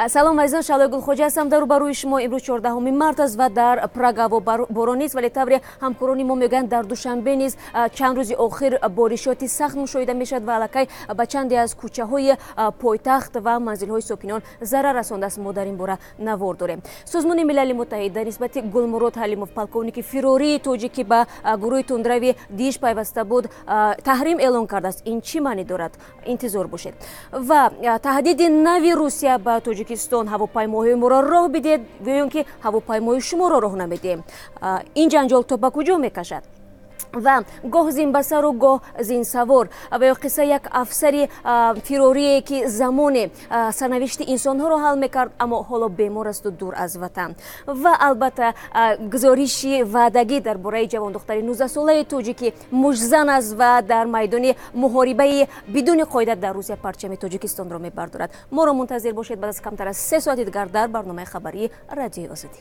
салом азизон, шалои гулхоҷа ҳастам. дар рӯбарӯи шумо имрӯз 14 март аст ва дар Прага борон нест, вале тавре ҳамкорони мо мегӯянд дар душанбе низ чанд рӯзи охир боришоти сахт мушоҳида мешавад ва аллакай ба чанде аз кӯчаҳои пойтахт ва манзилҳои сокинон зарар расондааст. мо дар ин бора навор дорем. Созмони милали муттаҳид дар нисбати Гулмурод Ҳалимов, полковники фирории тоҷик ки ба гурӯҳи тундрави Диш пайваста буд, таҳрим эълон кардааст. Ин чӣ маънӣ дорад? Интизор бошед. Ва таҳдиди нави Русия ба Тоҷикистон, ҳавопаймоҳои моро роҳ бидиҳед ё ён ки ҳавопаймои шуморо роҳ намедиҳем. Ин ҷанҷол то ба куҷо мекашад? ва гоҳ зинбасару гоҳ зинсавор ва ё қисса як афсари фирорие ки замоне сарнавишти инсонҳоро ҳал мекард, аммо ҳоло бемор асту дур аз ватан. Ва албатта гузориши ваъдагӣ дар бораи ҷавондухтари 19-солаи тоҷики мужзан аст ва дар майдони муҳорибаи бидуни қоида дар Русия парчами Тоҷикистонро мебардорад. моро мунтазир бошед. баъд аз камтар аз 3 соати дигар дар барномаи хабарии Радиои Озодӣ.